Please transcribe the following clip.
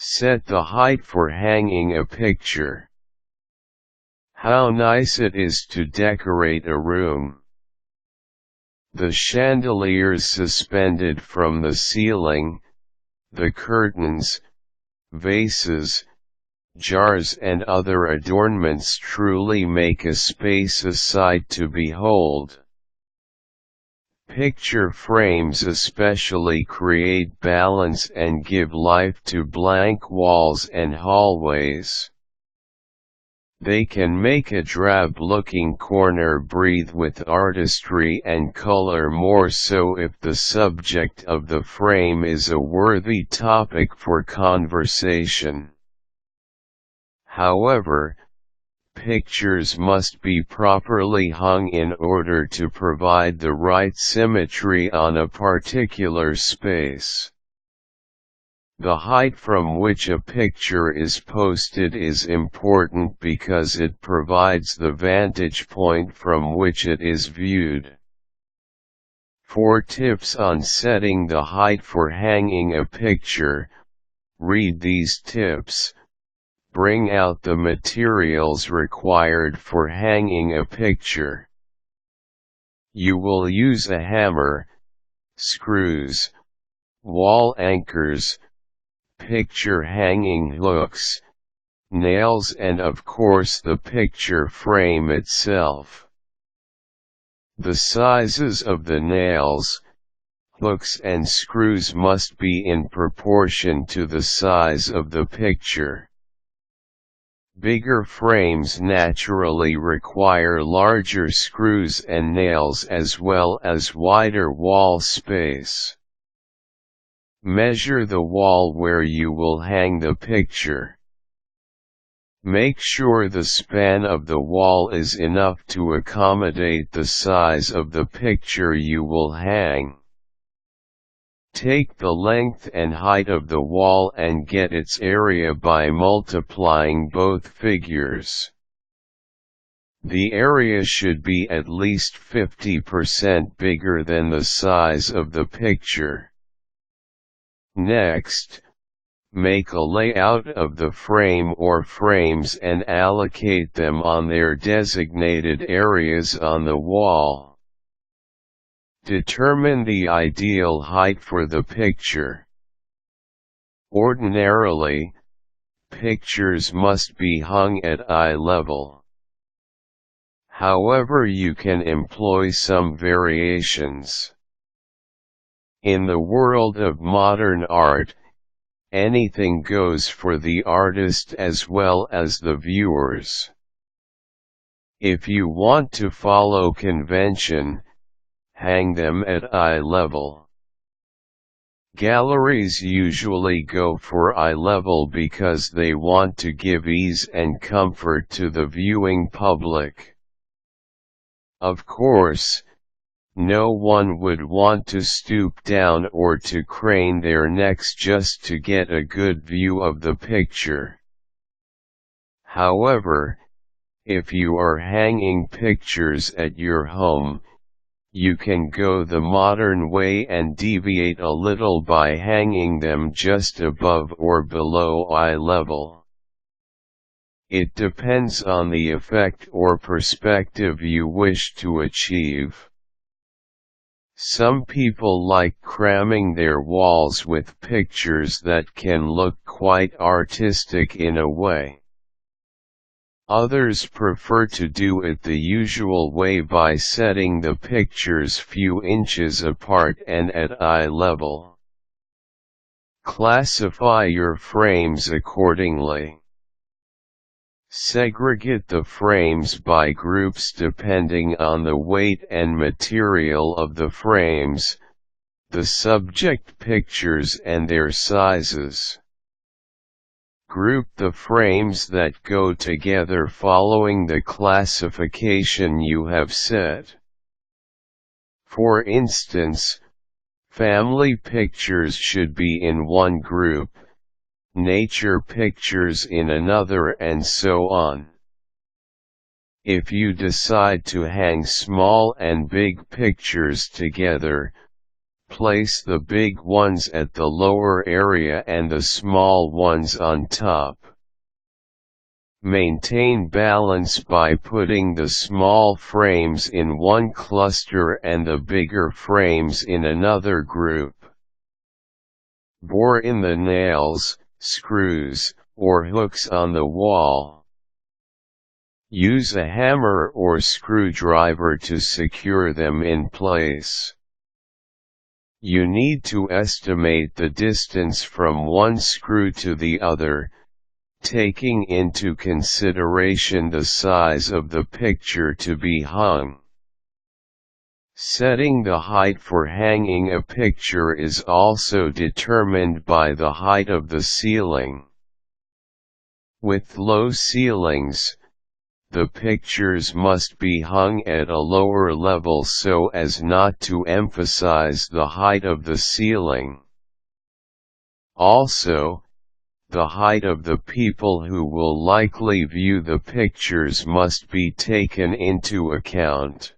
Set the height for hanging a picture. How nice it is to decorate a room. The chandeliers suspended from the ceiling, the curtains, vases, jars and other adornments truly make a space a sight to behold. Picture frames especially create balance and give life to blank walls and hallways. They can make a drab-looking corner breathe with artistry and color, more so if the subject of the frame is a worthy topic for conversation. However, pictures must be properly hung in order to provide the right symmetry on a particular space. The height from which a picture is posted is important because it provides the vantage point from which it is viewed. For tips on setting the height for hanging a picture, read these tips. Bring out the materials required for hanging a picture. You will use a hammer, screws, wall anchors, picture hanging hooks, nails and of course the picture frame itself. The sizes of the nails, hooks and screws must be in proportion to the size of the picture. Bigger frames naturally require larger screws and nails as well as wider wall space. Measure the wall where you will hang the picture. Make sure the span of the wall is enough to accommodate the size of the picture you will hang. Take the length and height of the wall and get its area by multiplying both figures. The area should be at least 50% bigger than the size of the picture. Next, make a layout of the frame or frames and allocate them on their designated areas on the wall. Determine the ideal height for the picture. Ordinarily, pictures must be hung at eye level. However, you can employ some variations. In the world of modern art, anything goes for the artist as well as the viewers. If you want to follow convention, hang them at eye level. Galleries usually go for eye level because they want to give ease and comfort to the viewing public. Of course, no one would want to stoop down or to crane their necks just to get a good view of the picture. However, if you are hanging pictures at your home, you can go the modern way and deviate a little by hanging them just above or below eye level. It depends on the effect or perspective you wish to achieve. Some people like cramming their walls with pictures that can look quite artistic in a way. Others prefer to do it the usual way by setting the pictures few inches apart and at eye level. Classify your frames accordingly. Segregate the frames by groups depending on the weight and material of the frames, the subject pictures and their sizes. Group the frames that go together following the classification you have set. For instance, family pictures should be in one group, nature pictures in another, and so on. If you decide to hang small and big pictures together, place the big ones at the lower area and the small ones on top. Maintain balance by putting the small frames in one cluster and the bigger frames in another group. Bore in the nails, screws, or hooks on the wall. Use a hammer or screwdriver to secure them in place. You need to estimate the distance from one screw to the other, taking into consideration the size of the picture to be hung. Setting the height for hanging a picture is also determined by the height of the ceiling. With low ceilings, the pictures must be hung at a lower level so as not to emphasize the height of the ceiling. Also, the height of the people who will likely view the pictures must be taken into account.